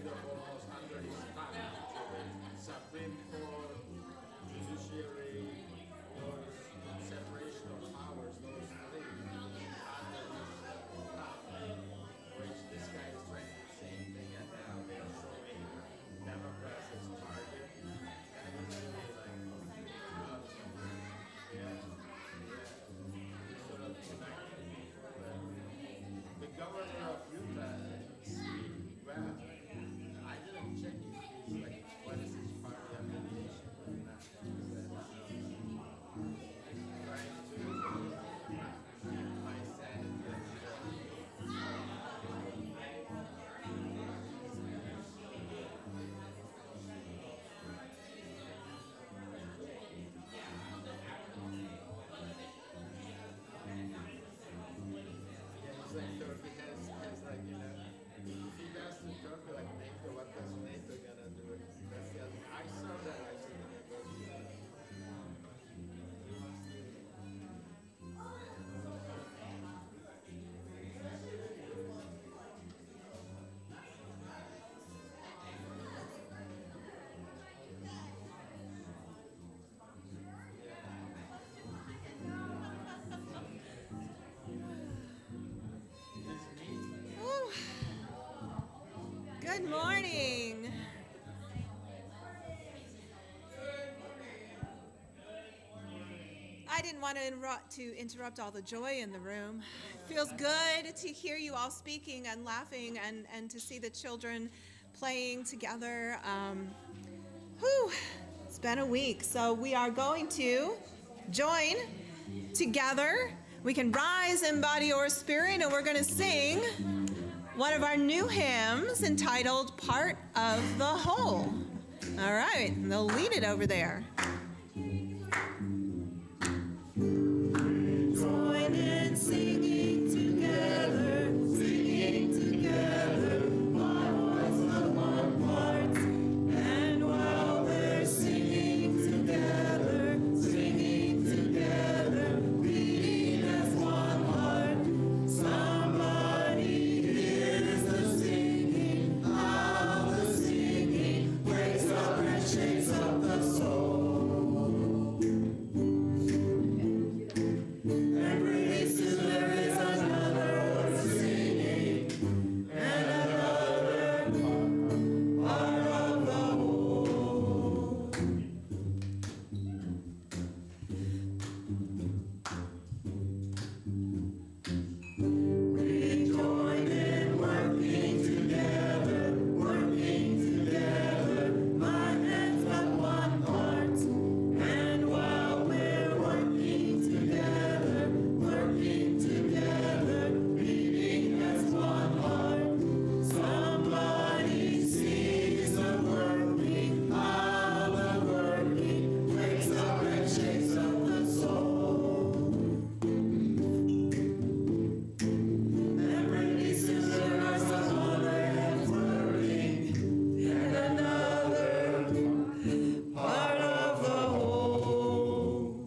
the balls under his thumb. Supreme Court, judiciary, those separation of powers, those three under his thumb, which this guy is trying to do the same thing, and now they're showing Democrats as target. That is really like, sort of connecting people. The governor of Utah, well, I didn't check if he's like, what is his party affiliation or not. Trying to keep my sanity. Like Turkey has like, you know, if he does to Turkey like NATO, what does NATO gonna do? That's the other. I saw that actually. Good morning. I didn't want to interrupt all the joy in the room. It feels good to hear you all speaking and laughing and to see the children playing together. It's been a week. So we are going to join together. We can rise in body or spirit, and we're going to sing one of our new hymns entitled Part of the Whole. All right, they'll lead it over there. Join in singing together, my voice of one part. And while we're singing together, beating as one heart, somebody hears the singing, how the singing wakes up and shakes up the soul. And pretty soon there is another singing and another part of the whole. We join in working together, my hands but one part. And while we're working together, beating as one heart, somebody sees the working, how the working wakes up and shakes up the soul. And pretty soon there is another hand working, and another part of the whole.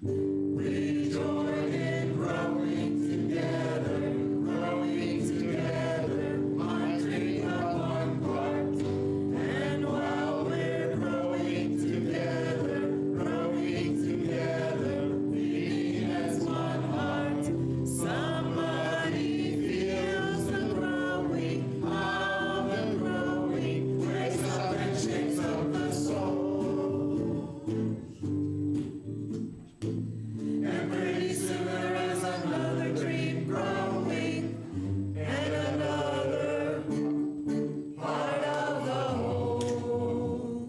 We join in growing together, my dream of one part. And while we're growing together, beating as one heart, somebody feels the growing, how the growing wakes up and shakes up the soul. And pretty soon there is another dream growing, and another part of the whole.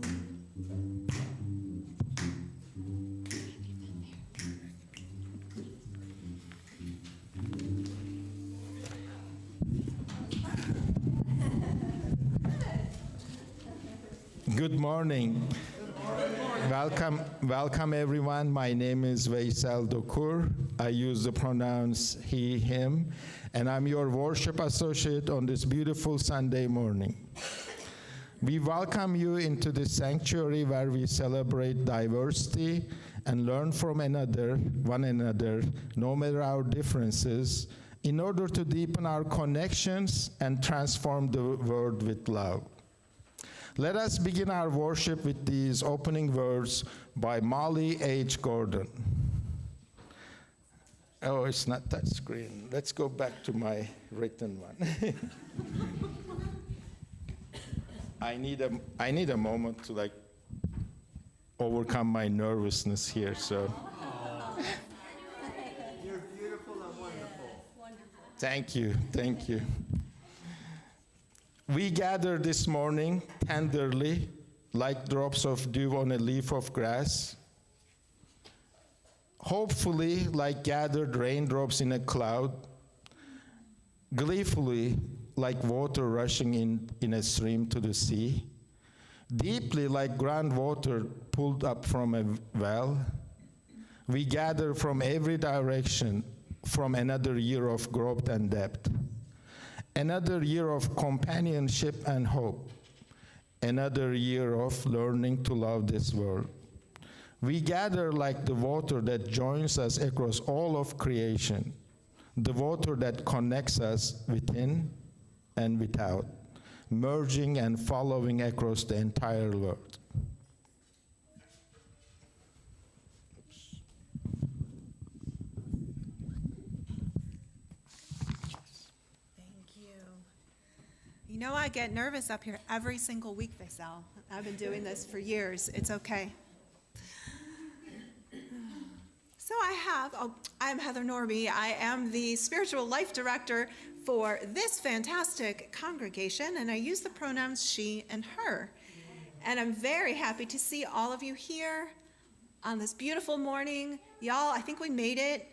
Good morning. Welcome everyone. My name is Veysel Dokur. I use the pronouns he, him, and I'm your worship associate on this beautiful Sunday morning. We welcome you into this sanctuary where we celebrate diversity and learn from one another, no matter our differences, in order to deepen our connections and transform the world with love. Let us begin our worship with these opening words by Molly H. Gordon. Oh, it's not touch screen. Let's go back to my written one. I need a moment to overcome my nervousness here. So. You're beautiful and wonderful. Thank you. We gather this morning tenderly, like drops of dew on a leaf of grass, hopefully like gathered raindrops in a cloud, gleefully like water rushing in a stream to the sea, deeply like groundwater pulled up from a well. We gather from every direction from another year of growth and depth, another year of companionship and hope, another year of learning to love this world. We gather like the water that joins us across all of creation, the water that connects us within and without, merging and following across the entire world. You know, I get nervous up here every single week, Vaisal. I've been doing this for years. It's okay. So I'm Heather Norby. I am the spiritual life director for this fantastic congregation, and I use the pronouns she and her. And I'm very happy to see all of you here on this beautiful morning. Y'all, I think we made it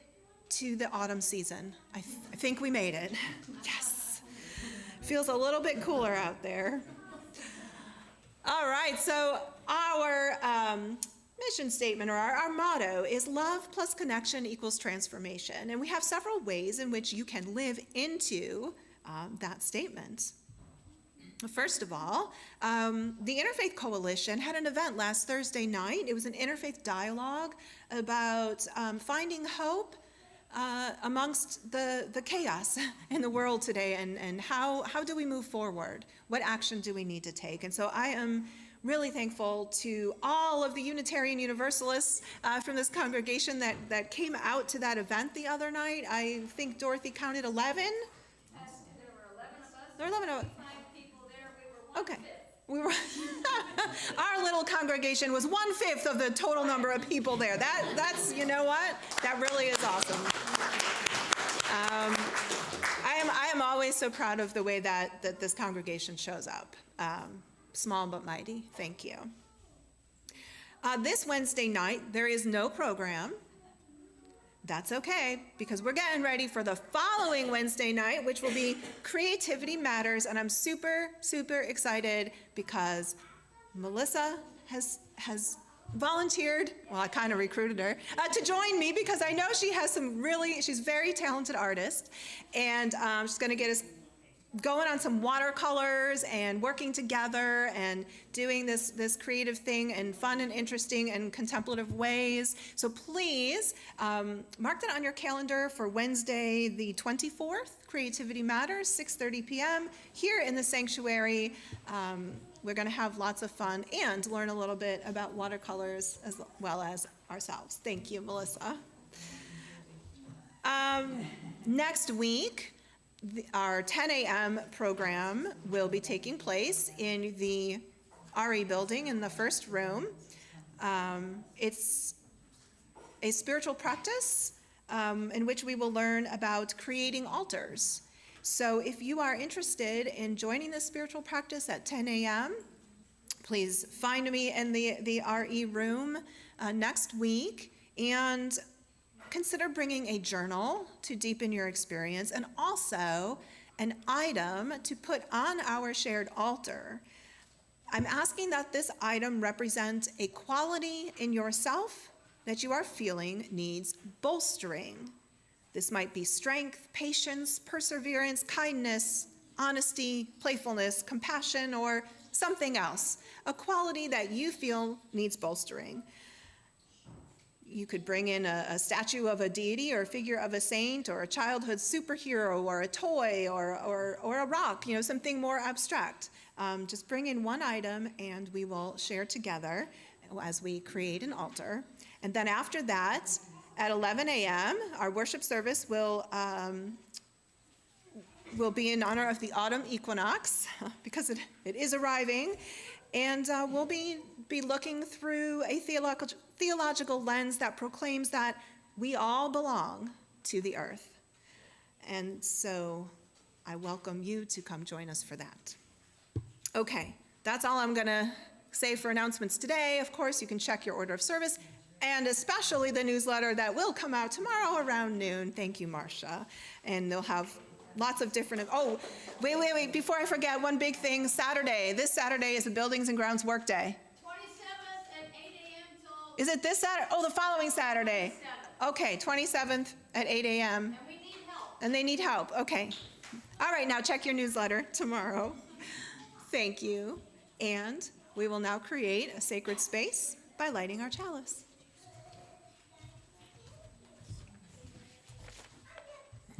to the autumn season. I think we made it. Yes. Feels a little bit cooler out there. All right, so our mission statement, or our motto, is love plus connection equals transformation. And we have several ways in which you can live into that statement. First of all, the Interfaith Coalition had an event last Thursday night. It was an interfaith dialogue about finding hope amongst the chaos in the world today, and how do we move forward? What action do we need to take? And so I am really thankful to all of the Unitarian Universalists from this congregation that came out to that event the other night. I think Dorothy counted 11. There were 11 of us. There were 11 of us. 5 people there. We were Okay. 1/5. We were our little congregation was 1/5 of the total number of people there. That's, you know what? That really is awesome. I am always so proud of the way that this congregation shows up. Small but mighty. Thank you. This Wednesday night, there is no program. That's okay, because we're getting ready for the following Wednesday night, which will be Creativity Matters, and I'm super, super excited because Melissa has volunteered, well, I kind of recruited her, to join me, because I know she has she's a very talented artist, and she's gonna get us going on some watercolors and working together and doing this creative thing in fun and interesting and contemplative ways. So please mark that on your calendar for Wednesday the 24th, Creativity Matters, 6:30 p.m. here in the sanctuary. We're going to have lots of fun and learn a little bit about watercolors as well as ourselves. Thank you, Melissa. Next week, our 10 a.m. program will be taking place in the RE building in the first room. It's a spiritual practice in which we will learn about creating altars. So if you are interested in joining this spiritual practice at 10 a.m., please find me in the RE room next week, and consider bringing a journal to deepen your experience, and also an item to put on our shared altar. I'm asking that this item represent a quality in yourself that you are feeling needs bolstering. This might be strength, patience, perseverance, kindness, honesty, playfulness, compassion, or something else, a quality that you feel needs bolstering. You could bring in a statue of a deity or a figure of a saint or a childhood superhero or a toy or a rock, something more abstract. Just bring in one item and we will share together as we create an altar. And then after that, at 11 a.m., our worship service will be in honor of the autumn equinox because it is arriving. And we'll be looking through a theological lens that proclaims that we all belong to the earth. And so I welcome you to come join us for that. Okay, that's all I'm going to say for announcements today. Of course, you can check your order of service, and especially the newsletter that will come out tomorrow around noon. Thank you, Marcia. And they'll have lots of different, oh, wait, before I forget, one big thing, this Saturday is the Buildings and Grounds Work Day. 27th at 8 a.m. till. Is it this Saturday? Oh, the following Saturday. 27th. Okay, 27th at 8 a.m. And we need help. And they need help, okay. All right, now check your newsletter tomorrow. Thank you. And we will now create a sacred space by lighting our chalice.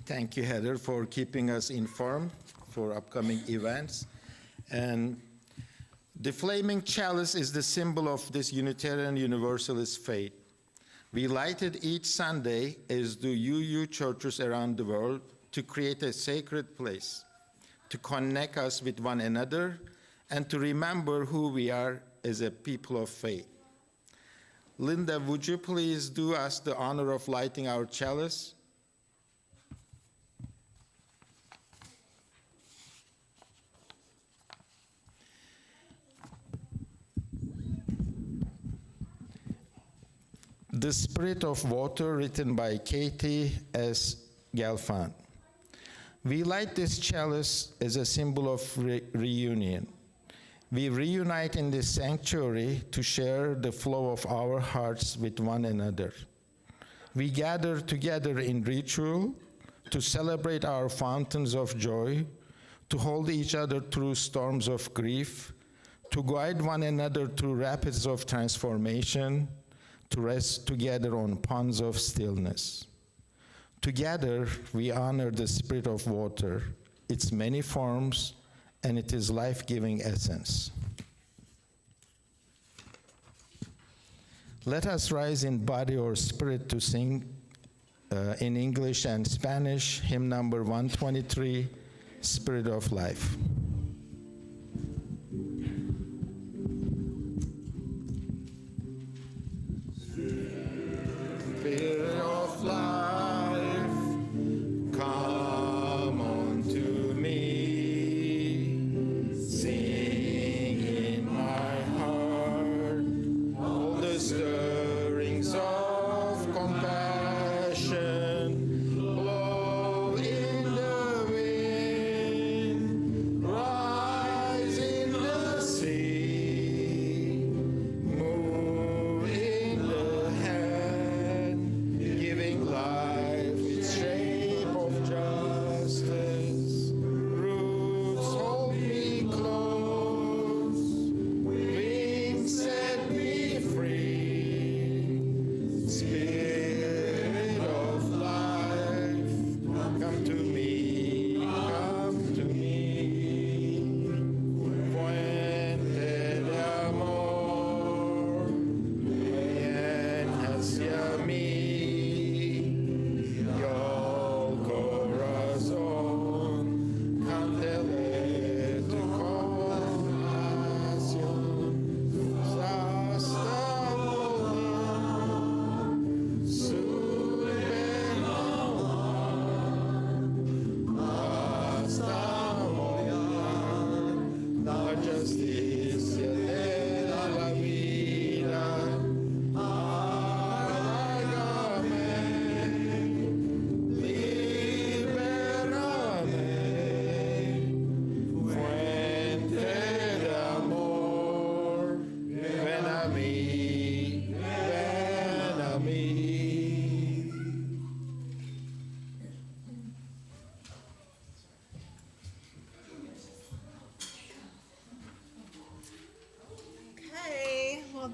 Thank you, Heather, for keeping us informed for upcoming events. And the flaming chalice is the symbol of this Unitarian Universalist faith. We light it each Sunday, as do UU churches around the world, to create a sacred place, to connect us with one another, and to remember who we are as a people of faith. Linda, would you please do us the honor of lighting our chalice? The Spirit of Water, written by Katie S. Gelfand. We light this chalice as a symbol of reunion. We reunite in this sanctuary to share the flow of our hearts with one another. We gather together in ritual to celebrate our fountains of joy, to hold each other through storms of grief, to guide one another through rapids of transformation, to rest together on ponds of stillness. Together, we honor the Spirit of Water, its many forms, and its life-giving essence. Let us rise in body or spirit to sing in English and Spanish, hymn number 123, Spirit of Life. Spirit of life, come unto me, sing in my heart all the stirrings of compassion, blow in the wind,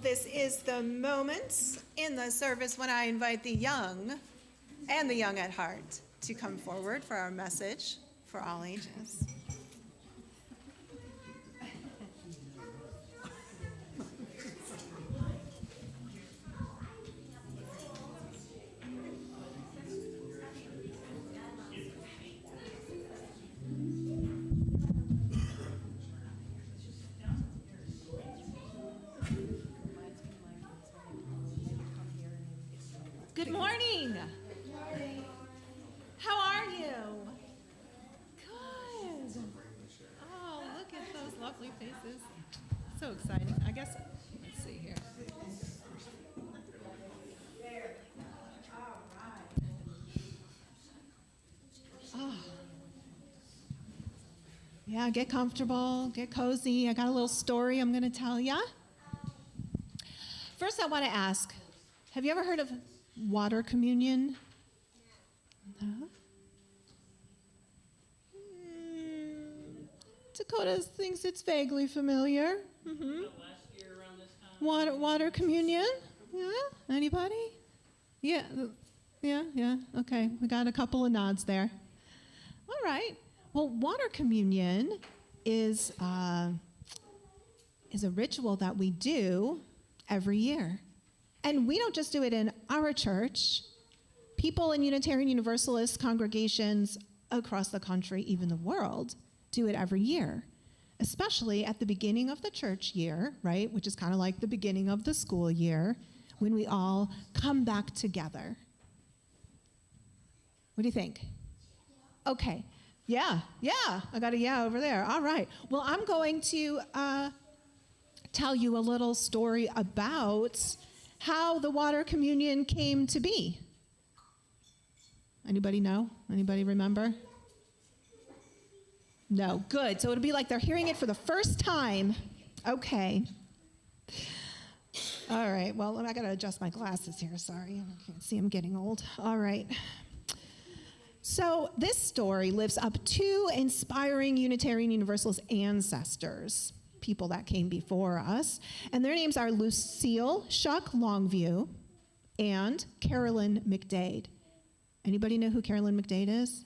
this is the moment in the service when I invite the young and the young at heart to come forward for our message for all ages. Good morning. How are you? Good. Oh, look at those lovely faces. So exciting. I guess, let's see here. Oh. Yeah, get comfortable, get cozy. I got a little story I'm going to tell you. First, I want to ask, have you ever heard of water communion? No? Dakota thinks it's vaguely familiar. Mm-hmm. Last year around this time. Water communion? Yeah? Anybody? Yeah. Yeah. Okay. We got a couple of nods there. All right. Well, water communion is a ritual that we do every year. And we don't just do it in our church. People in Unitarian Universalist congregations across the country, even the world, do it every year, especially at the beginning of the church year, right, which is kind of like the beginning of the school year, when we all come back together. What do you think? Okay. Yeah, I got a yeah over there. All right. Well, I'm going to tell you a little story about how the water communion came to be. Anybody know? Anybody remember? No. Good. So it'll be like they're hearing it for the first time. Okay. All right. Well, I got to adjust my glasses here. Sorry. I can't see. I'm getting old. All right. So this story lives up to inspiring Unitarian Universalist ancestors, people that came before us. And their names are Lucille Shuck Longview and Carolyn McDade. Anybody know who Carolyn McDade is?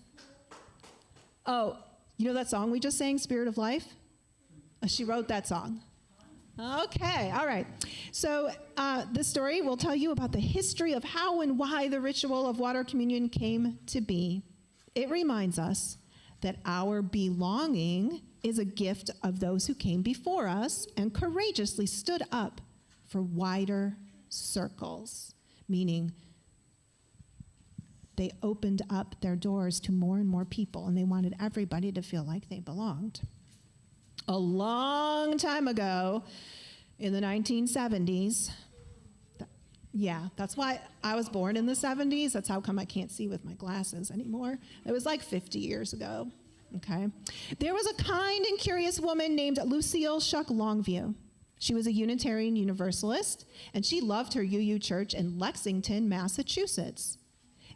Oh, you know that song we just sang, Spirit of Life? She wrote that song. Okay, all right. So this story will tell you about the history of how and why the ritual of water communion came to be. It reminds us that our belonging is a gift of those who came before us and courageously stood up for wider circles, meaning they opened up their doors to more and more people, and they wanted everybody to feel like they belonged. A long time ago, in the 1970s, that's why I was born in the 70s. That's how come I can't see with my glasses anymore. It was like 50 years ago, okay? There was a kind and curious woman named Lucille Shuck Longview. She was a Unitarian Universalist, and she loved her UU church in Lexington, Massachusetts.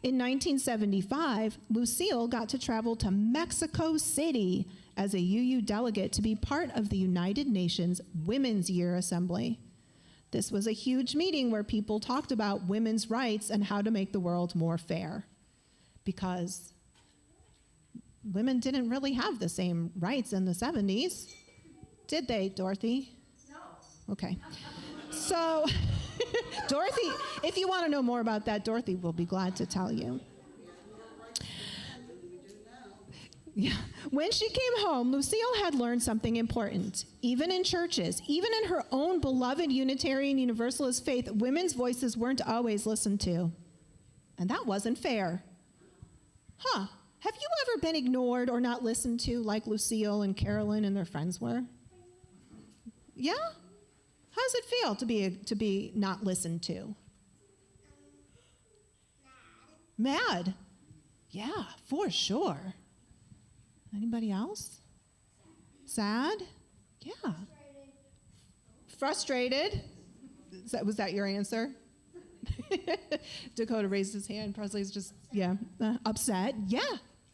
In 1975, Lucille got to travel to Mexico City as a UU delegate to be part of the United Nations Women's Year Assembly. This was a huge meeting where people talked about women's rights and how to make the world more fair, because women didn't really have the same rights in the 70s, did they, Dorothy? No. Okay. So, Dorothy, if you want to know more about that, Dorothy will be glad to tell you. Yeah. When she came home, Lucille had learned something important. Even in churches, even in her own beloved Unitarian Universalist faith, women's voices weren't always listened to. And that wasn't fair. Have you ever been ignored or not listened to like Lucille and Carolyn and their friends were? Yeah? How does it feel to be not listened to? Mad. Yeah, for sure. Anybody else? Sad? Yeah. Frustrated? Was that your answer? Dakota raised his hand. Presley's just, upset. Yeah,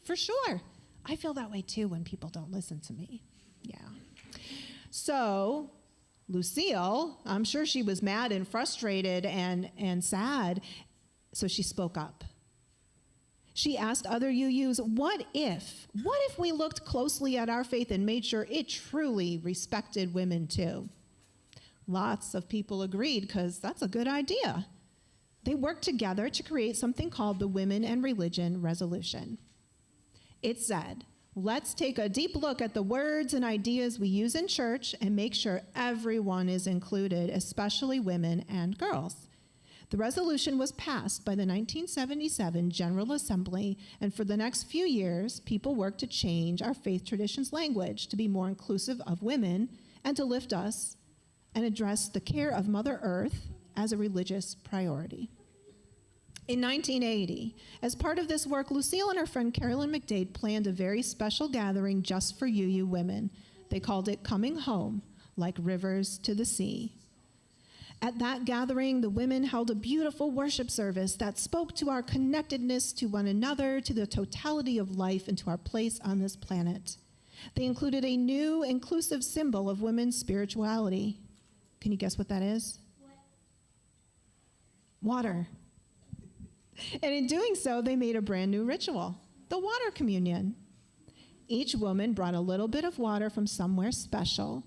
for sure. I feel that way too when people don't listen to me. Yeah. So, Lucille, I'm sure she was mad and frustrated and sad, so she spoke up. She asked other UUs, what if we looked closely at our faith and made sure it truly respected women too? Lots of people agreed because that's a good idea. They worked together to create something called the Women and Religion Resolution. It said, let's take a deep look at the words and ideas we use in church and make sure everyone is included, especially women and girls. The resolution was passed by the 1977 General Assembly, and for the next few years, people worked to change our faith tradition's language to be more inclusive of women and to lift us and address the care of Mother Earth as a religious priority. In 1980, as part of this work, Lucille and her friend Carolyn McDade planned a very special gathering just for UU women. They called it Coming Home, like rivers to the sea. At that gathering, the women held a beautiful worship service that spoke to our connectedness to one another, to the totality of life, and to our place on this planet. They included a new inclusive symbol of women's spirituality. Can you guess what that is? Water. And in doing so, they made a brand new ritual, the water communion. Each woman brought a little bit of water from somewhere special,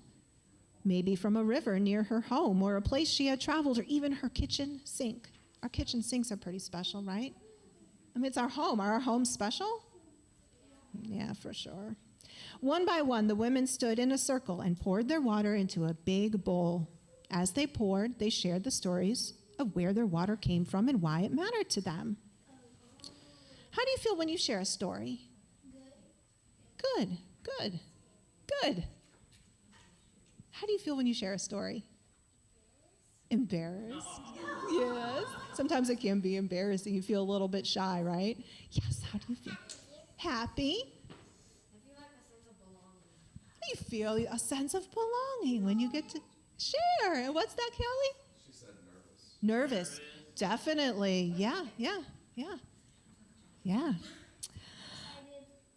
maybe from a river near her home or a place she had traveled, or even her kitchen sink. Our kitchen sinks are pretty special, right? I mean, it's our home. Are our homes special? Yeah, for sure. One by one, the women stood in a circle and poured their water into a big bowl. As they poured, they shared the stories of where their water came from and why it mattered to them. How do you feel when you share a story? Good, good, good. How do you feel when you share a story? Embarrassed. Yes. Sometimes it can be embarrassing. You feel a little bit shy, right? Yes. How do you feel? Happy. You feel a sense of belonging when you get to share. And what's that, Kelly? She said nervous. Nervous. Definitely. Yeah.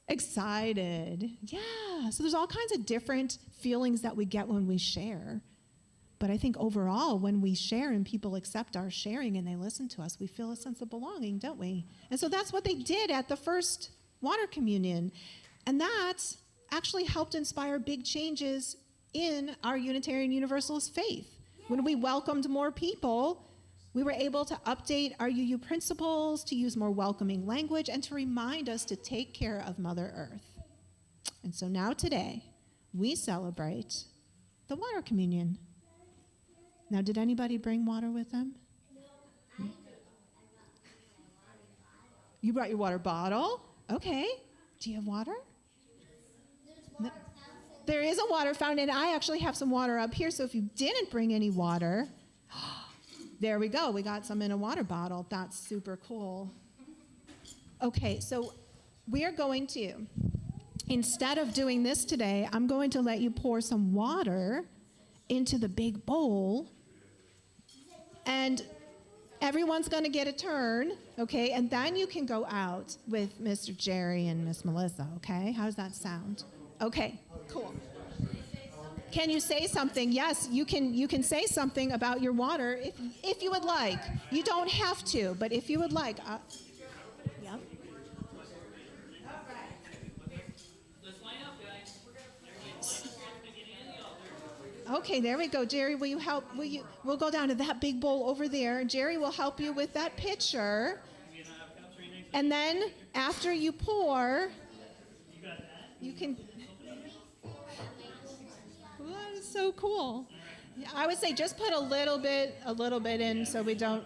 Excited. Yeah. So there's all kinds of different feelings that we get when we share. But I think overall, when we share and people accept our sharing and they listen to us, we feel a sense of belonging, don't we? And so that's what they did at the first water communion. And that actually helped inspire big changes in our Unitarian Universalist faith. When we welcomed more people, we were able to update our UU principles, to use more welcoming language, and to remind us to take care of Mother Earth. And so now today, we celebrate the water communion. Now, did anybody bring water with them? No. You brought your water bottle? Okay. Do you have water? No. There is a water fountain, and I actually have some water up here, so if you didn't bring any water, there we go. We got some in a water bottle. That's super cool. Okay, so we are going to, instead of doing this today, I'm going to let you pour some water into the big bowl, and everyone's going to get a turn, okay? And then you can go out with Mr. Jerry and Miss Melissa, okay? How does that sound? Okay, cool. Can you say something? Yes, you can say something about your water if you would like. You don't have to, but if you would like. Yeah. Okay, there we go. Jerry, will you help? We'll go down to that big bowl over there. Jerry will help you with that pitcher. And then after you pour, you can. Well, that is so cool. Yeah, I would say just put a little bit in so we don't.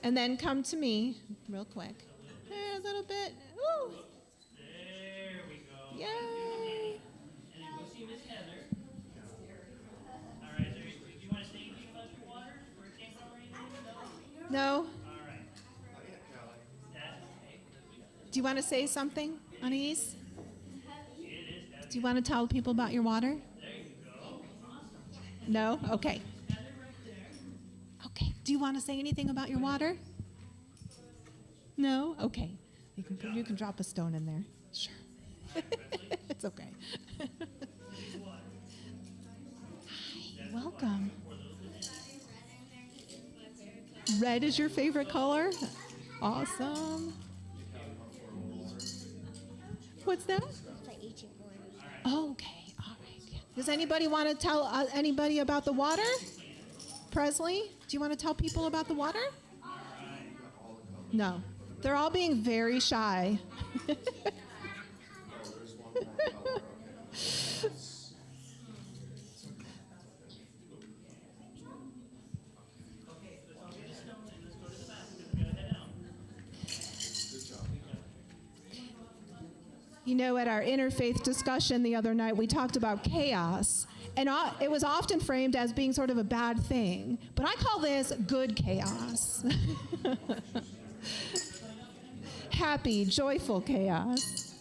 And then come to me real quick. There, a little bit. Ooh. There we go. Yay. And then go see Miss Heather. All right, do you want to say anything about your water? Where it came from or anything? No? All right. That's okay. Do you want to say something, Anais? Do you want to tell people about your water? There you go. Awesome. No? Okay. Heather right there. Okay. Do you want to say anything about your water? No? Okay. You can drop a stone in there. Sure. It's okay. Red is your favorite color? Awesome. What's that? Okay, all right. Does anybody want to tell anybody about the water? Presley, do you want to tell people about the water? No. They're all being very shy. You know, at our interfaith discussion the other night, we talked about chaos. And it was often framed as being sort of a bad thing. But I call this good chaos. Happy, joyful chaos.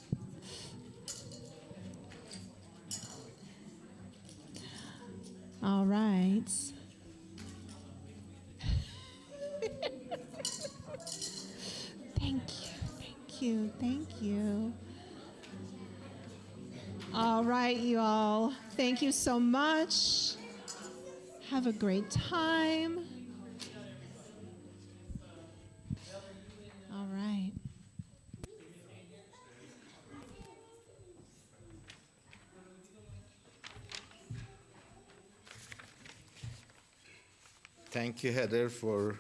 All right. Thank you, thank you. All right, you all. Thank you so much. Have a great time. All right. Thank you, Heather, for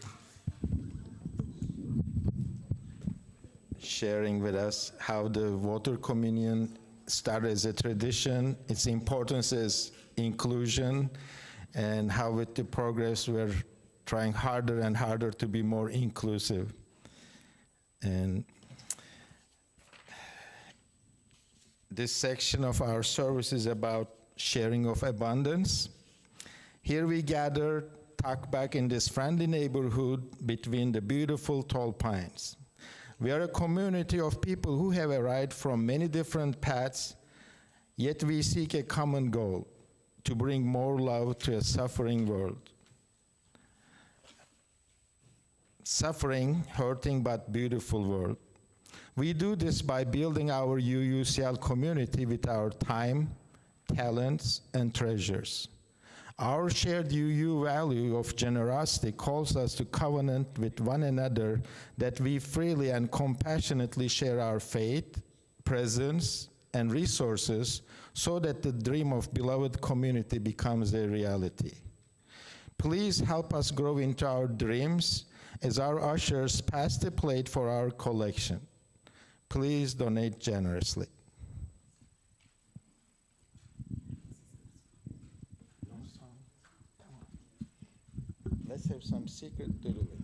sharing with us how the water communion started as a tradition, its importance as inclusion, and how with the progress we're trying harder and harder to be more inclusive. And this section of our service is about sharing of abundance. Here we gather, tucked back in this friendly neighborhood between the beautiful tall pines. We are a community of people who have arrived from many different paths, yet we seek a common goal, to bring more love to a suffering world. Suffering, hurting, but beautiful world. We do this by building our UUCL community with our time, talents, and treasures. Our shared UU value of generosity calls us to covenant with one another that we freely and compassionately share our faith, presence, and resources so that the dream of beloved community becomes a reality. Please help us grow into our dreams as our ushers pass the plate for our collection. Please donate generously. Let's have some secret doodling.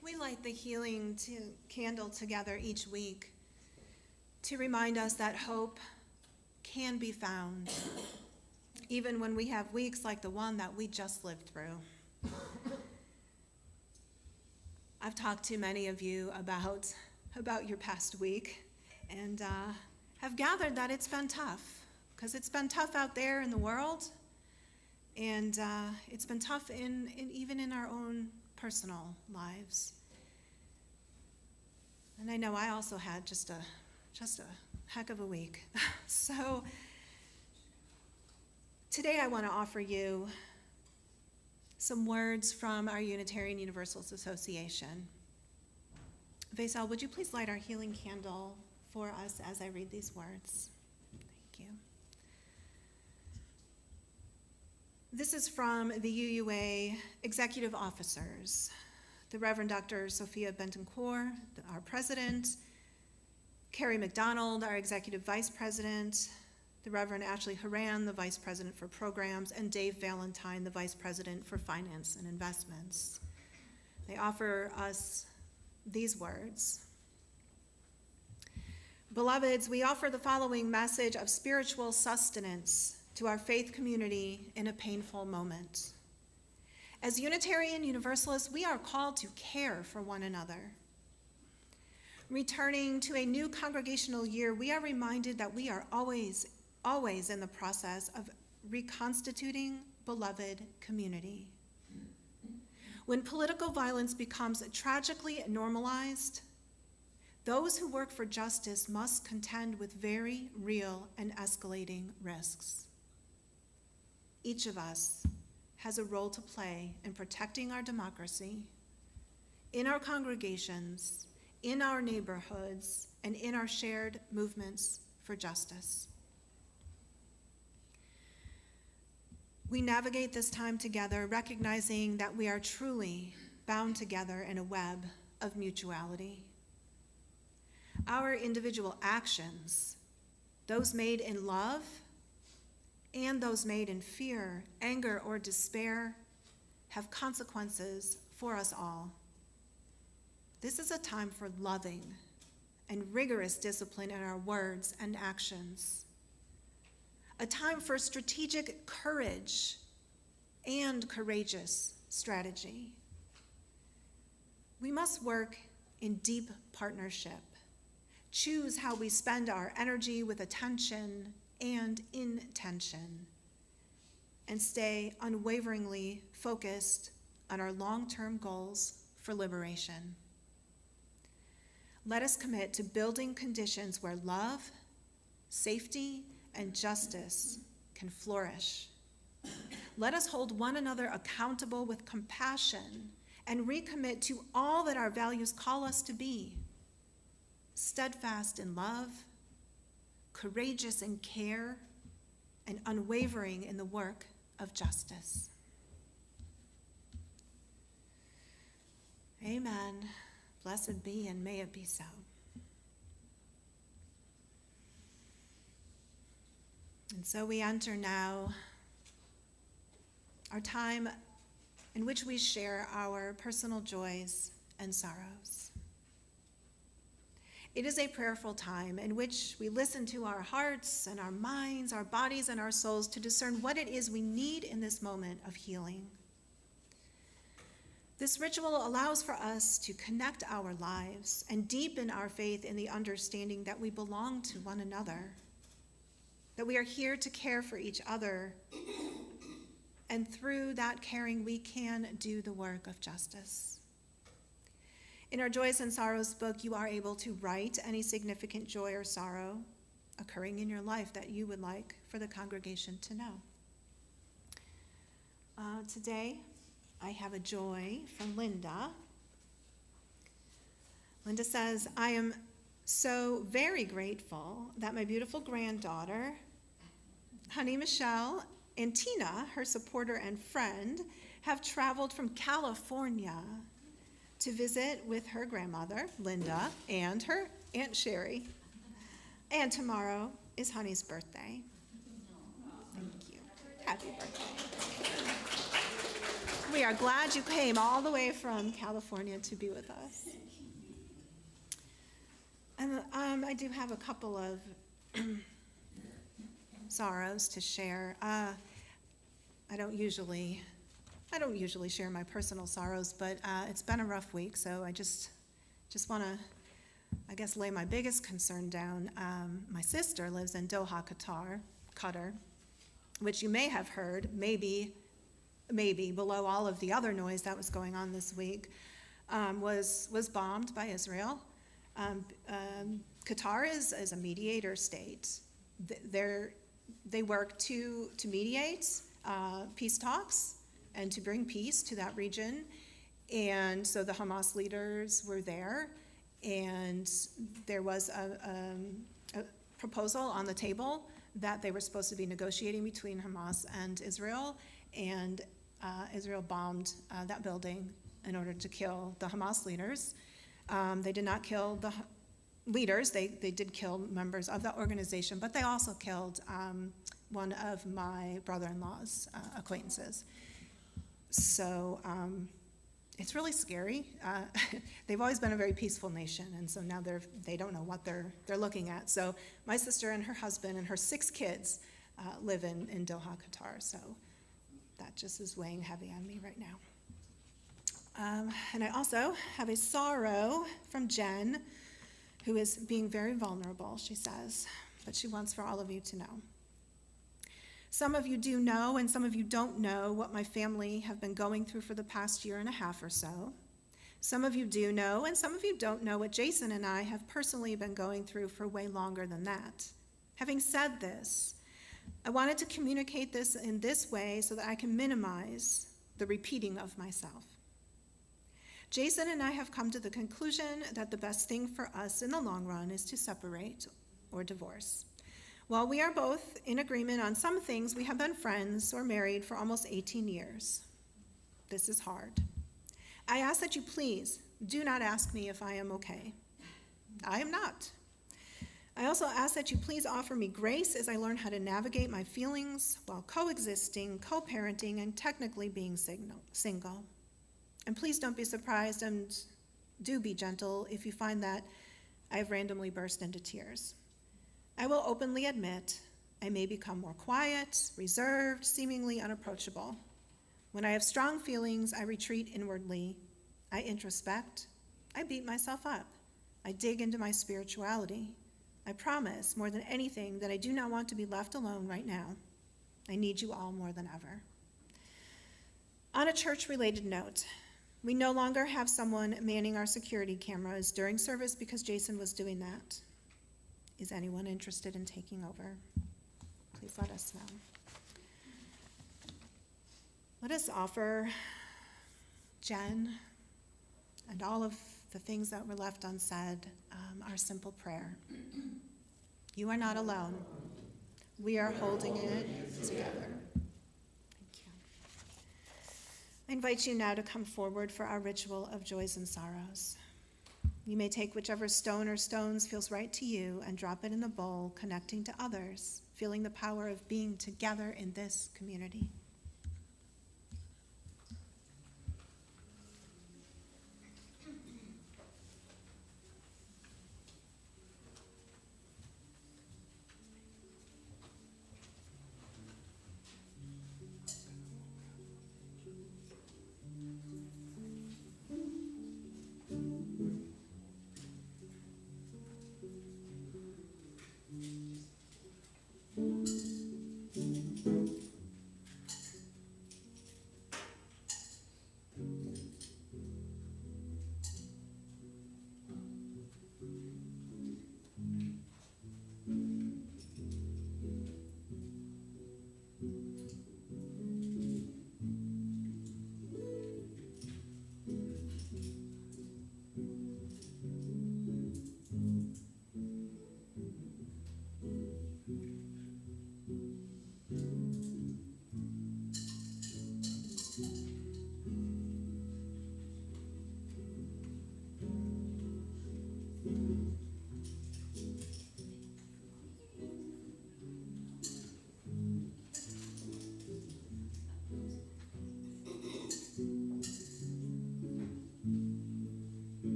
We light the healing candle together each week to remind us that hope can be found, even when we have weeks like the one that we just lived through. I've talked to many of you about about your past week and have gathered that it's been tough, because it's been tough out there in the world, and it's been tough even in our own personal lives. And I know I also had just a heck of a week. So today I want to offer you some words from our Unitarian Universalist Association. Vaisal, would you please light our healing candle for us as I read these words? Thank you. This is from the UUA executive officers, the Reverend Dr. Sophia Bentoncourt, our president, Carrie McDonald, our executive vice president, the Reverend Ashley Horan, the vice president for programs, and Dave Valentine, the vice president for finance and investments. They offer us these words. Beloveds, we offer the following message of spiritual sustenance to our faith community in a painful moment. As Unitarian Universalists, we are called to care for one another. Returning to a new congregational year, we are reminded that we are always in the process of reconstituting beloved community. When political violence becomes tragically normalized, those who work for justice must contend with very real and escalating risks. Each of us has a role to play in protecting our democracy, in our congregations, in our neighborhoods, and in our shared movements for justice. We navigate this time together, recognizing that we are truly bound together in a web of mutuality. Our individual actions, those made in love and those made in fear, anger, or despair, have consequences for us all. This is a time for loving and rigorous discipline in our words and actions. A time for strategic courage and courageous strategy. We must work in deep partnership, choose how we spend our energy with attention and intention, and stay unwaveringly focused on our long-term goals for liberation. Let us commit to building conditions where love, safety, and justice can flourish. Let us hold one another accountable with compassion and recommit to all that our values call us to be: steadfast in love, courageous in care, and unwavering in the work of justice. Amen. Blessed be, and may it be so. And so we enter now our time in which we share our personal joys and sorrows. It is a prayerful time in which we listen to our hearts and our minds, our bodies and our souls to discern what it is we need in this moment of healing. This ritual allows for us to connect our lives and deepen our faith in the understanding that we belong to one another, that we are here to care for each other, and through that caring, we can do the work of justice. In our Joys and Sorrows book, you are able to write any significant joy or sorrow occurring in your life that you would like for the congregation to know. Today, I have a joy from Linda. Linda says, I am so very grateful that my beautiful granddaughter, Honey Michelle, and Tina, her supporter and friend, have traveled from California to visit with her grandmother, Linda, and her Aunt Sherry. And tomorrow is Honey's birthday. Thank you. Happy birthday. We are glad you came all the way from California to be with us. And I do have a couple of sorrows to share. I don't usually share my personal sorrows, but it's been a rough week, so I just want to I guess, lay my biggest concern down. My sister lives in Doha, Qatar, which you may have heard, maybe below all of the other noise that was going on this week, was bombed by Israel. Qatar is a mediator state. They work to mediate peace talks and to bring peace to that region. And so the Hamas leaders were there, and there was a proposal on the table that they were supposed to be negotiating between Hamas and Israel, and Israel bombed that building in order to kill the Hamas leaders. They did not kill the leaders. They did kill members of that organization, but they also killed one of my brother-in-law's acquaintances. So it's really scary. They've always been a very peaceful nation, and so now they don't know what they're looking at. So my sister and her husband and her 6 kids live in Doha, Qatar. So that just is weighing heavy on me right now. And I also have a sorrow from Jen, who is being very vulnerable, she says, but she wants for all of you to know. Some of you do know, and some of you don't know what my family have been going through for the past year and a half or so. Some of you do know, and some of you don't know what Jason and I have personally been going through for way longer than that. Having said this, I wanted to communicate this in this way so that I can minimize the repeating of myself. Jason and I have come to the conclusion that the best thing for us in the long run is to separate or divorce. While we are both in agreement on some things, we have been friends or married for almost 18 years. This is hard. I ask that you please do not ask me if I am okay. I am not. I also ask that you please offer me grace as I learn how to navigate my feelings while coexisting, co-parenting, and technically being single. And please don't be surprised, and do be gentle if you find that I have randomly burst into tears. I will openly admit I may become more quiet, reserved, seemingly unapproachable. When I have strong feelings, I retreat inwardly. I introspect. I beat myself up. I dig into my spirituality. I promise, more than anything, that I do not want to be left alone right now. I need you all more than ever. On a church-related note, we no longer have someone manning our security cameras during service because Jason was doing that. Is anyone interested in taking over? Please let us know. Let us offer Jen and all of the things that were left unsaid our simple prayer. You are not alone. We are holding it together. I invite you now to come forward for our ritual of joys and sorrows. You may take whichever stone or stones feels right to you and drop it in the bowl, connecting to others, feeling the power of being together in this community.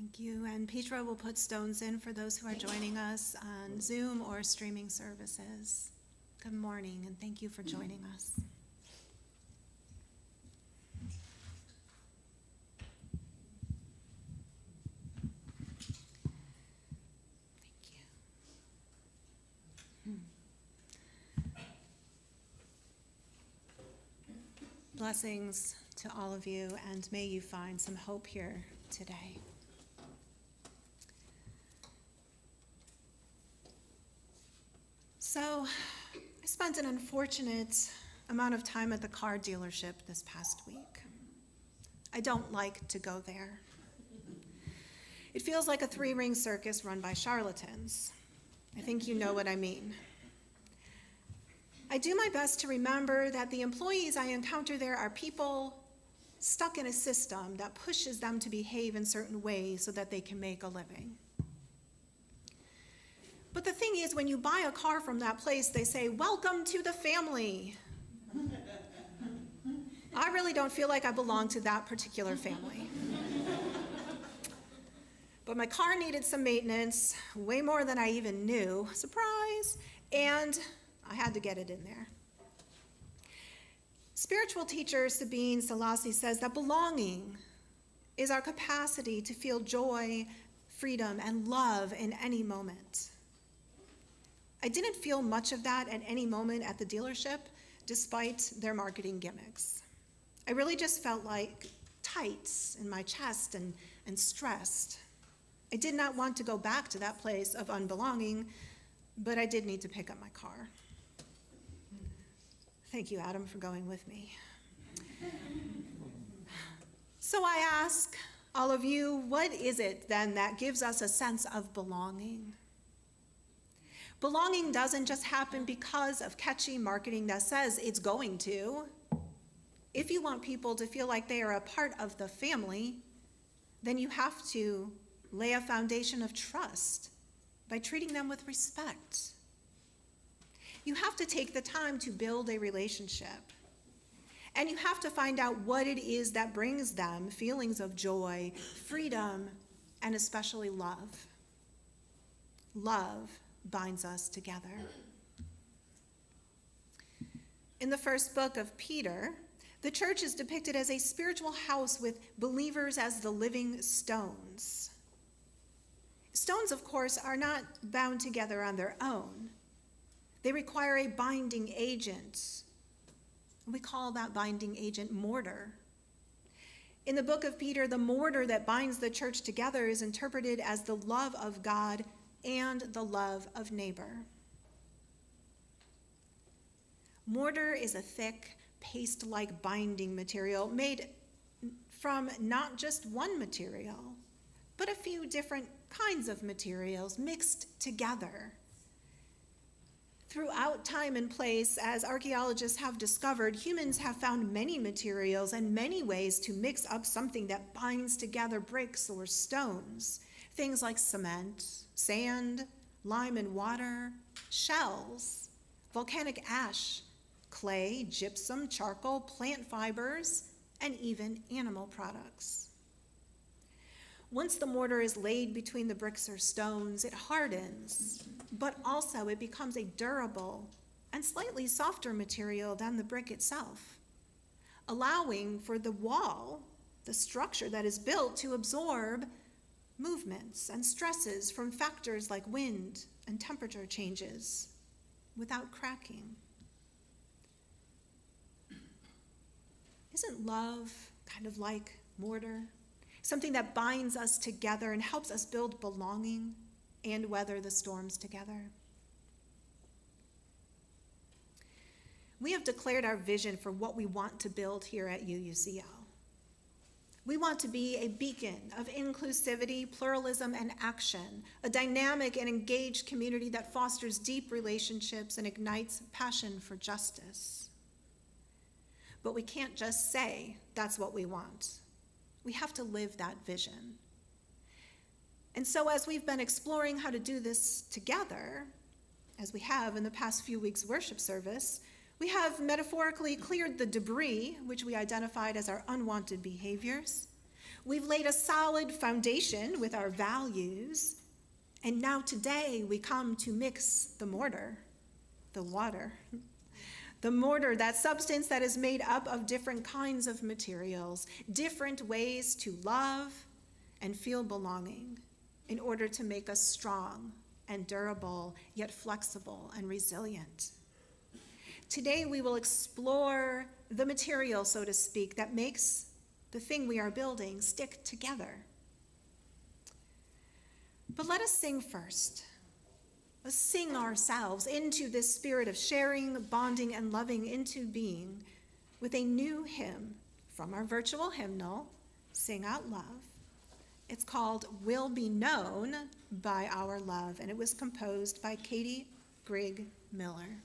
Thank you. And Petra will put stones in for those who are joining us on Zoom or streaming services. Good morning, and thank you for joining us. Thank you. Blessings to all of you, and may you find some hope here today. So, I spent an unfortunate amount of time at the car dealership this past week. I don't like to go there. It feels like a three-ring circus run by charlatans. I think you know what I mean. I do my best to remember that the employees I encounter there are people stuck in a system that pushes them to behave in certain ways so that they can make a living. But the thing is, when you buy a car from that place, they say, "Welcome to the family." I really don't feel like I belong to that particular family. But my car needed some maintenance, way more than I even knew, surprise, and I had to get it in there. Spiritual teacher Sabine Selassie says that belonging is our capacity to feel joy, freedom, and love in any moment. I didn't feel much of that at any moment at the dealership, despite their marketing gimmicks. I really just felt like tight in my chest and stressed. I did not want to go back to that place of unbelonging, but I did need to pick up my car. Thank you, Adam, for going with me. So I ask all of you, what is it then that gives us a sense of belonging? Belonging doesn't just happen because of catchy marketing that says it's going to. If you want people to feel like they are a part of the family, then you have to lay a foundation of trust by treating them with respect. You have to take the time to build a relationship. And you have to find out what it is that brings them feelings of joy, freedom, and especially love. Love binds us together. In the first book of Peter, the church is depicted as a spiritual house with believers as the living stones. Stones, of course, are not bound together on their own. They require a binding agent. We call that binding agent mortar. In the book of Peter, the mortar that binds the church together is interpreted as the love of God and the love of neighbor. Mortar is a thick, paste-like binding material made from not just one material, but a few different kinds of materials mixed together. Throughout time and place, as archaeologists have discovered, humans have found many materials and many ways to mix up something that binds together bricks or stones. Things like cement, sand, lime and water, shells, volcanic ash, clay, gypsum, charcoal, plant fibers, and even animal products. Once the mortar is laid between the bricks or stones, it hardens, but also it becomes a durable and slightly softer material than the brick itself, allowing for the wall, the structure that is built, to absorb movements and stresses from factors like wind and temperature changes without cracking. Isn't love kind of like mortar? Something that binds us together and helps us build belonging and weather the storms together. We have declared our vision for what we want to build here at UUCL. We want to be a beacon of inclusivity, pluralism, and action, a dynamic and engaged community that fosters deep relationships and ignites passion for justice. But we can't just say that's what we want. We have to live that vision. And so as we've been exploring how to do this together, as we have in the past few weeks' worship service, we have metaphorically cleared the debris, which we identified as our unwanted behaviors. We've laid a solid foundation with our values. And now today we come to mix the mortar, the water. The mortar, that substance that is made up of different kinds of materials, different ways to love and feel belonging in order to make us strong and durable, yet flexible and resilient. Today we will explore the material, so to speak, that makes the thing we are building stick together. But let us sing first. Let's sing ourselves into this spirit of sharing, bonding, and loving into being with a new hymn from our virtual hymnal, Sing Out Love. It's called Will Be Known by Our Love, and it was composed by Katie Grigg Miller.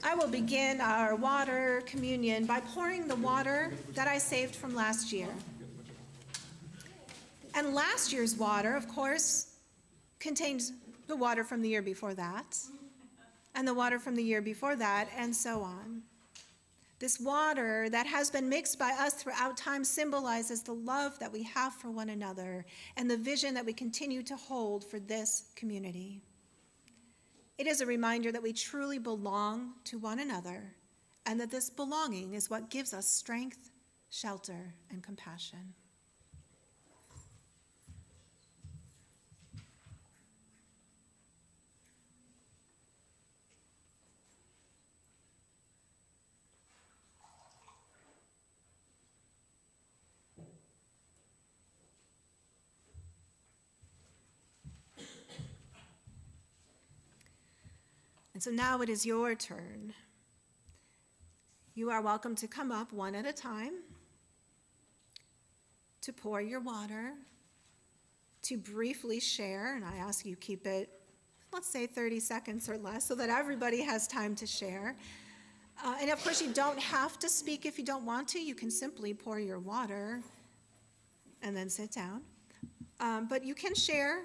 I will begin our water communion by pouring the water that I saved from last year. And last year's water, of course, contains the water from the year before that, and the water from the year before that, and so on. This water that has been mixed by us throughout time symbolizes the love that we have for one another and the vision that we continue to hold for this community. It is a reminder that we truly belong to one another and that this belonging is what gives us strength, shelter, and compassion. And so now it is your turn. You are welcome to come up one at a time, to pour your water, to briefly share, and I ask you keep it, let's say 30 seconds or less, so that everybody has time to share. And of course, you don't have to speak if you don't want to. You can simply pour your water and then sit down. But you can share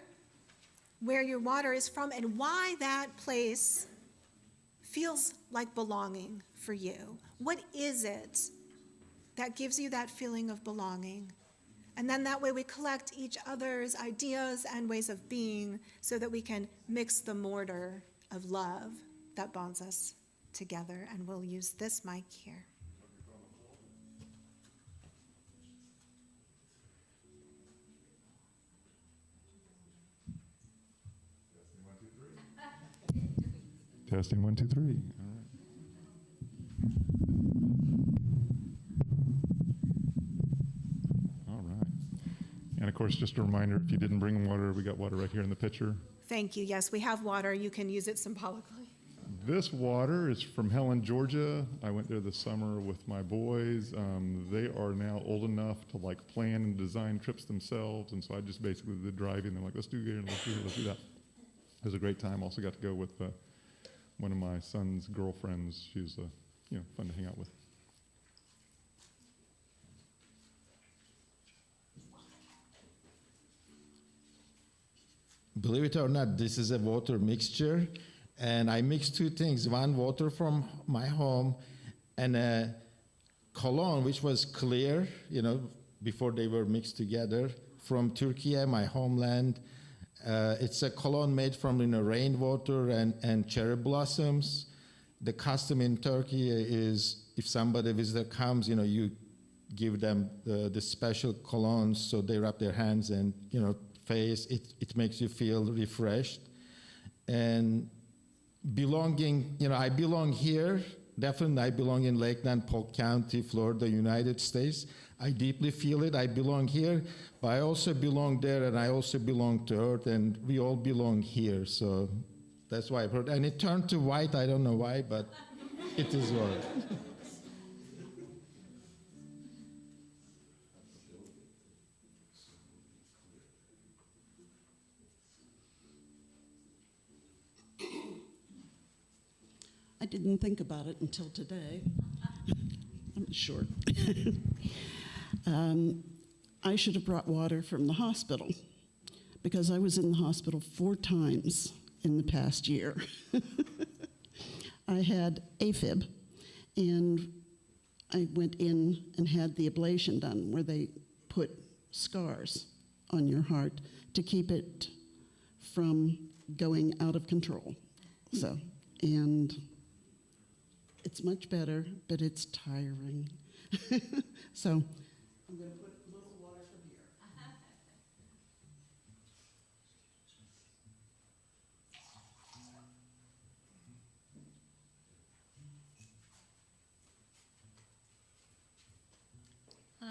where your water is from and why that place feels like belonging for you. What is it that gives you that feeling of belonging? And then that way we collect each other's ideas and ways of being so that we can mix the mortar of love that bonds us together. And we'll use this mic here. Testing 1, 2, 3. All right. And of course, course, just a reminder, if you didn't bring water, we got water right here in the pitcher. Thank you. Yes, we have water. You can use it symbolically. This water is from Helen, Georgia. I went there this summer with my boys. They are now old enough to like plan and design trips themselves, and so I just basically did the driving. They're like, let's do here, let's do here, let's do that. It was a great time. Also got to go with one of my son's girlfriends. She's fun to hang out with. Believe it or not, this is a water mixture, and I mixed two things. One, water from my home, and a cologne, which was clear, before they were mixed together, from Turkey, my homeland. It's a cologne made from rainwater and cherry blossoms. The custom in Turkey is if somebody visitor comes, you give them the special colognes, so they rub their hands and face. It makes you feel refreshed. And belonging, I belong here. Definitely, I belong in Lakeland, Polk County, Florida, United States. I deeply feel it. I belong here, but I also belong there, and I also belong to Earth, and we all belong here. So that's why I've heard. And it turned to white. I don't know why, but it is white. I didn't think about it until today. I'm short. I should have brought water from the hospital because I was in the hospital 4 times in the past year. I had AFib, and I went in and had the ablation done where they put scars on your heart to keep it from going out of control. And it's much better, but it's tiring. So I'm going to put a little water from here.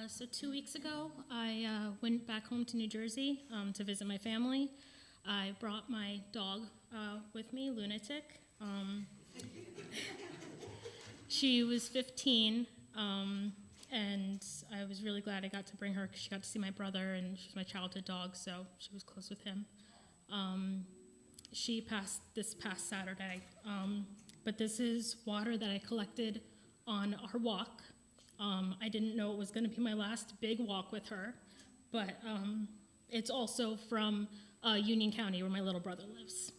So 2 weeks ago, I went back home to New Jersey to visit my family. I brought my dog with me, Lunatic. She was 15, and I was really glad I got to bring her because she got to see my brother, and she's my childhood dog, so she was close with him. She passed this past Saturday, but this is water that I collected on our walk. I didn't know it was going to be my last big walk with her, but it's also from Union County, where my little brother lives.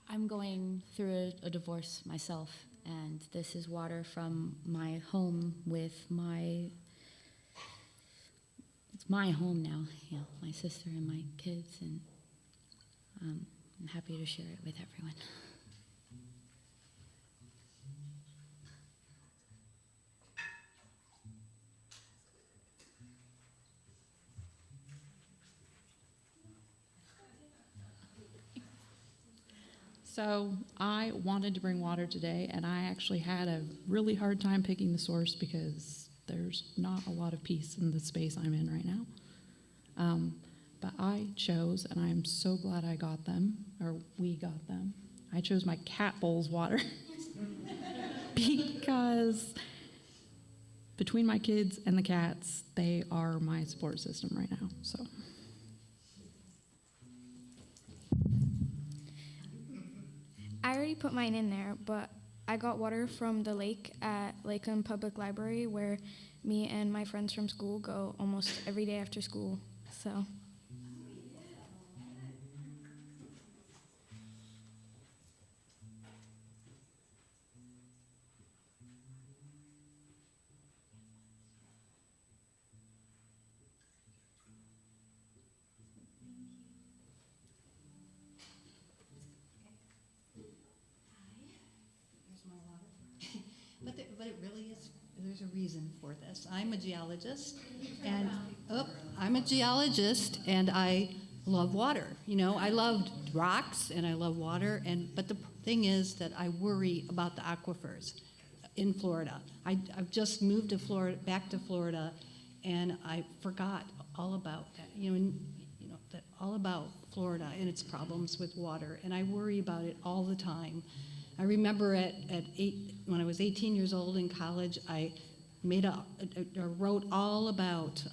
I'm going through a divorce myself, and this is water from my home with it's my home now, my sister and my kids, and I'm happy to share it with everyone. So I wanted to bring water today, and I actually had a really hard time picking the source because there's not a lot of peace in the space I'm in right now. But I chose, and I'm so glad I got them, or we got them. I chose my cat bowl's water because between my kids and the cats, they are my support system right now. So. I already put mine in there, but I got water from the lake at Lakeland Public Library, where me and my friends from school go almost every day after school. So. But it really is, there's a reason for this. I'm a geologist, and I love water. You know, I loved rocks and I love water, but the thing is that I worry about the aquifers in Florida. I've just moved to Florida, back to Florida, and I forgot all about that. All about Florida and its problems with water, and I worry about it all the time. I remember when I was 18 years old in college, I wrote all about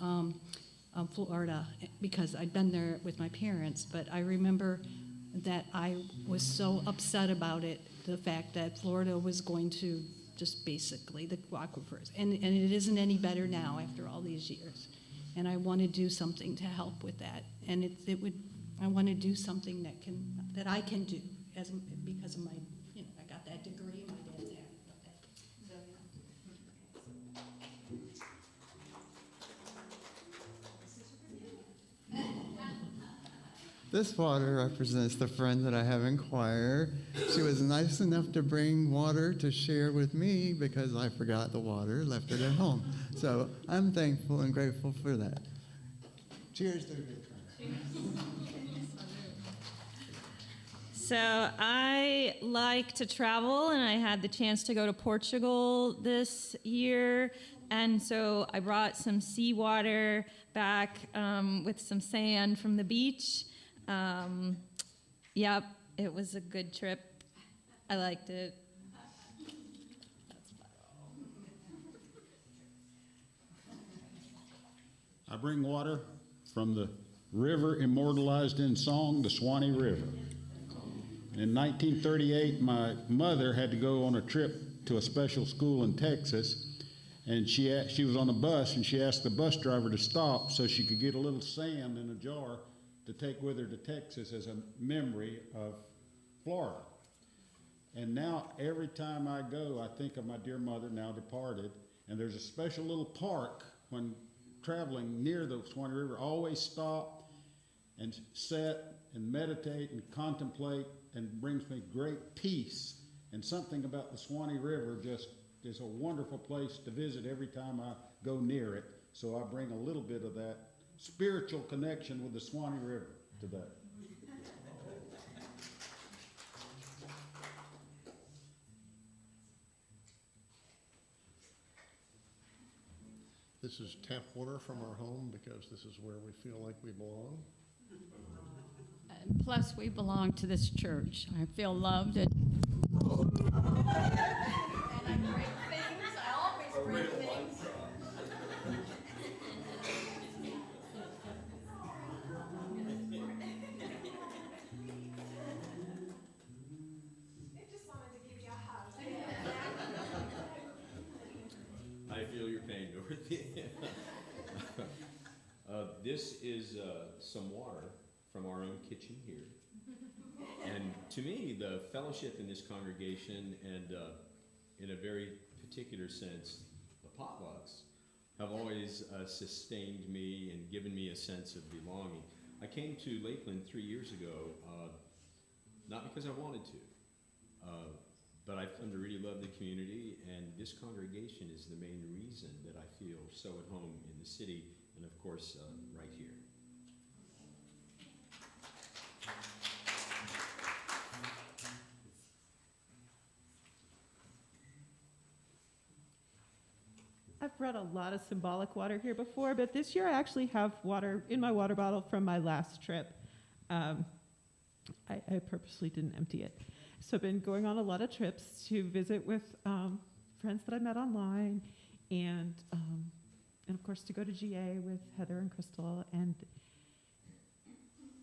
Florida because I'd been there with my parents, but I remember that I was so upset about it, the fact that Florida was going to just basically the aquifers, and it isn't any better now after all these years. And I want to do something to help with that, and I want to do something that I can do because of my, I got that degree, my dad's there. This water represents the friend that I have in choir. She was nice enough to bring water to share with me because I forgot the water, left it at home. So I'm thankful and grateful for that. Cheers to a good time. So I like to travel, and I had the chance to go to Portugal this year. And so I brought some seawater back with some sand from the beach. Yep, it was a good trip. I liked it. I bring water from the river immortalized in song, the Swanee River. In 1938, my mother had to go on a trip to a special school in Texas, and she was on a bus, and she asked the bus driver to stop so she could get a little sand in a jar to take with her to Texas as a memory of Florida. And now every time I go, I think of my dear mother, now departed, and there's a special little park when traveling near the Swanee River. Always stop and sit and meditate and contemplate, and brings me great peace. And something about the Swanee River just is a wonderful place to visit every time I go near it. So I bring a little bit of that spiritual connection with the Swanee River today. This is tap water from our home because this is where we feel like we belong. And plus, we belong to this church. I feel loved. And I bring things. I always bring things. They just wanted to give you a hug. I feel your pain, Dorothy. This is some water from our own kitchen here. And to me, the fellowship in this congregation and in a very particular sense, the potlucks, have always sustained me and given me a sense of belonging. I came to Lakeland 3 years ago, not because I wanted to, but I've come to really love the community, and this congregation is the main reason that I feel so at home in the city, and of course, right here. I've brought a lot of symbolic water here before, but this year I actually have water in my water bottle from my last trip. I purposely didn't empty it. So I've been going on a lot of trips to visit with friends that I met online, and of course to go to GA with Heather and Crystal, and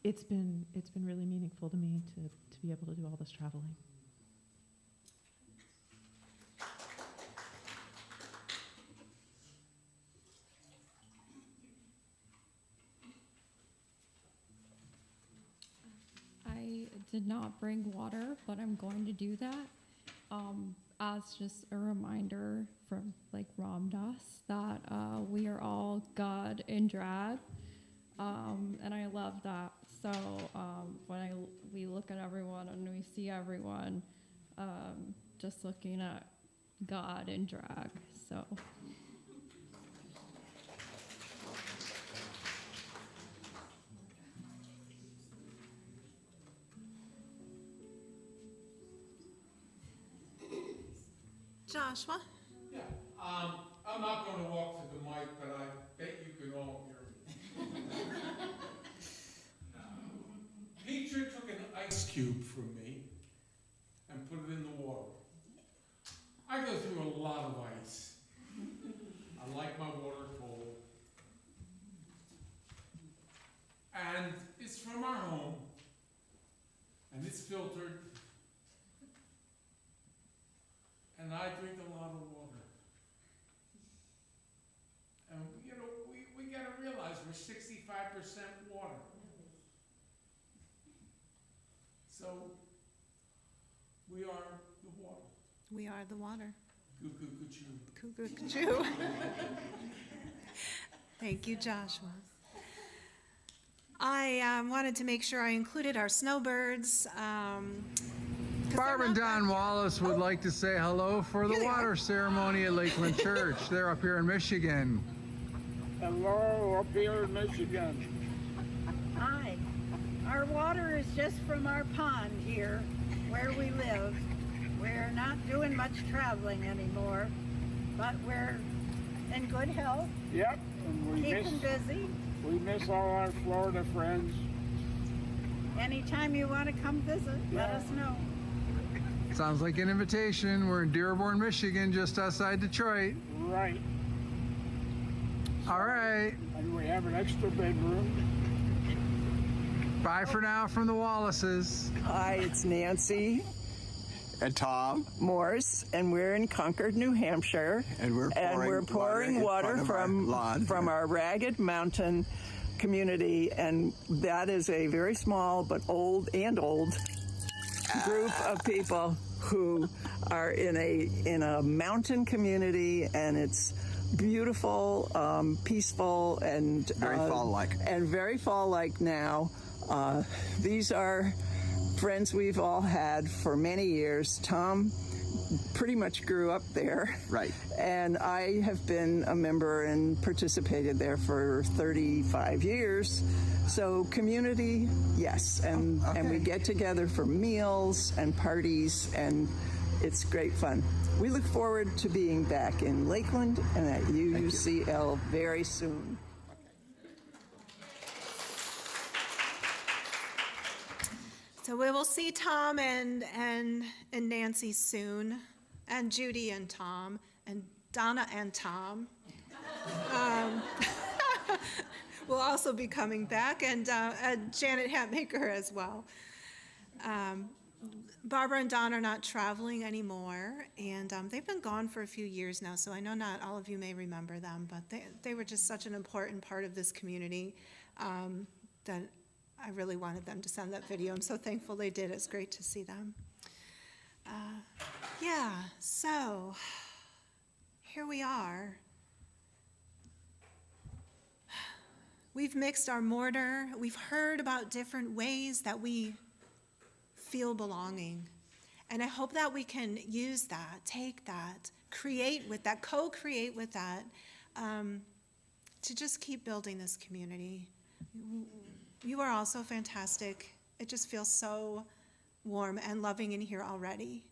it's been really meaningful to me to be able to do all this traveling. I did not bring water, but I'm going to do that as just a reminder from like Ram Dass that we are all God in drag, and I love that. So when we look at everyone and we see everyone, just looking at God in drag. So. Joshua? Yeah, I'm not going to walk to the mic, but I bet you can all hear me. Peter took an ice cube from me and put it in the water. I go through a lot of ice. I like my water cold. And it's from our home, and it's filtered. And I drink a lot of water. And you know, we got to realize we're 65% water. So we are the water. We are the water. Cuckoo-cuckoo-choo. Cuckoo-cuckoo. Thank you, Joshua. I wanted to make sure I included our snowbirds. Barb and Don Wallace would like to say hello for the water ceremony at Lakeland Church. They're up here in Michigan. Hello, up here in Michigan. Hi. Our water is just from our pond here where we live. We're not doing much traveling anymore, but we're in good health. Yep. And we keeping busy. We miss all our Florida friends. Anytime you want to come visit, let us know. Sounds like an invitation. We're in Dearborn, Michigan, just outside Detroit. Right. All right. And we have an extra bedroom. Bye for now from the Wallaces. Hi, it's Nancy and Tom Morse, and we're in Concord, New Hampshire. And we're pouring water from our Ragged Mountain community, and that is a very small but old group of people who are in a mountain community, and it's beautiful, peaceful, and very fall-like. And very fall-like now. These are friends we've all had for many years. Tom pretty much grew up there. Right. And I have been a member and participated there for 35 years. So community, yes. And we get together for meals and parties, and it's great fun. We look forward to being back in Lakeland and at UUCL very soon. So we will see Tom and Nancy soon, and Judy and Tom, and Donna and Tom. Will also be coming back, and Janet Hatmaker as well. Barbara and Don are not traveling anymore, and they've been gone for a few years now, so I know not all of you may remember them, but they were just such an important part of this community that I really wanted them to send that video. I'm so thankful they did. It's great to see them. So here we are. We've mixed our mortar. We've heard about different ways that we feel belonging. And I hope that we can use that, take that, create with that, co-create with that, to just keep building this community. You are also fantastic. It just feels so warm and loving in here already.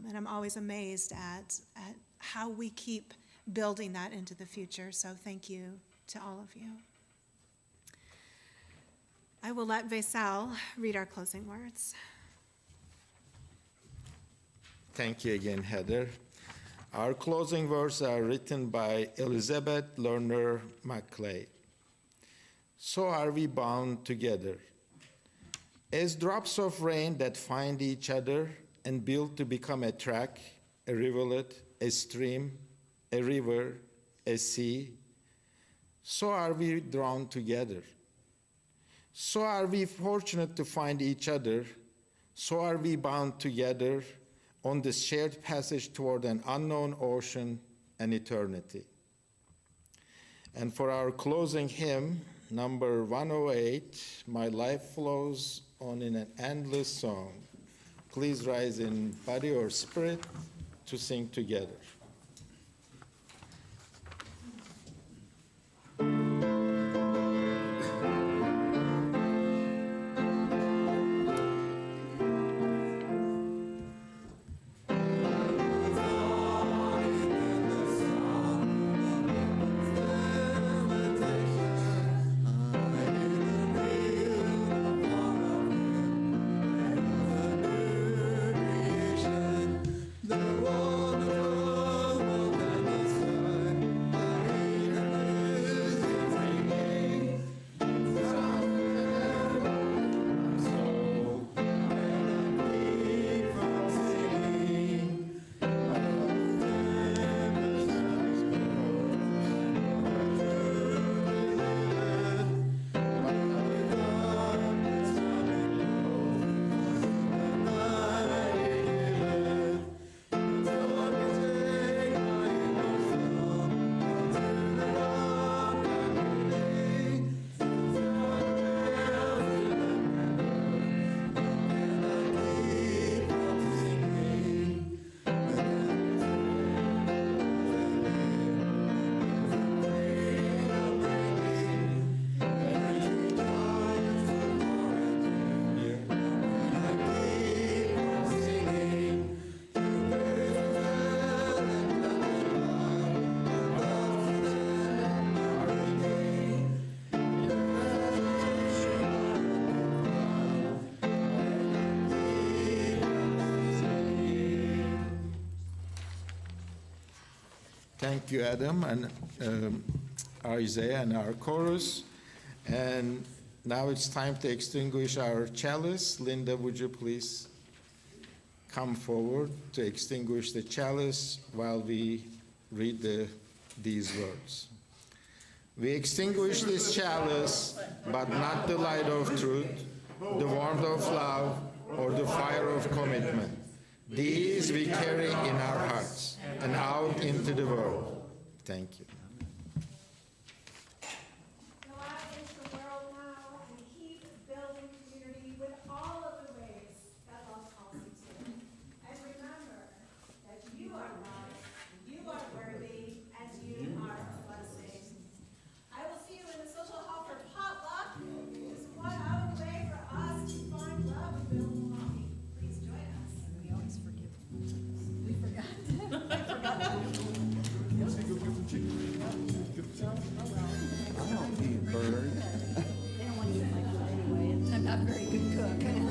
And I'm always amazed at how we keep building that into the future. So thank you to all of you. I will let Vaisal read our closing words. Thank you again, Heather. Our closing words are written by Elizabeth Lerner McClay. So are we bound together, as drops of rain that find each other and build to become a track, a rivulet, a stream, a river, a sea. So are we drawn together. So are we fortunate to find each other. So are we bound together on this shared passage toward an unknown ocean and eternity. And for our closing hymn, number 108, My Life Flows On in an Endless Song. Please rise in body or spirit to sing together. Flows Thank you, Adam, and Isaiah, and our chorus. And now it's time to extinguish our chalice. Linda, would you please come forward to extinguish the chalice while we read these words. We extinguish this chalice, but not the light of truth, the warmth of love, or the fire of commitment. These we carry in our hearts and out into the world. Thank you. Go out into the world now and keep building community with all of the ways that love calls you to. And remember that you are loved, you are worthy, and you are a blessing. I will see you in the social hall for potluck. Just one other way for us to find love and build belonging. Please join us. We always forget. We forgot. I forgot that. I don't eat bird. They don't want to eat my food anyway. I'm not a very good cook.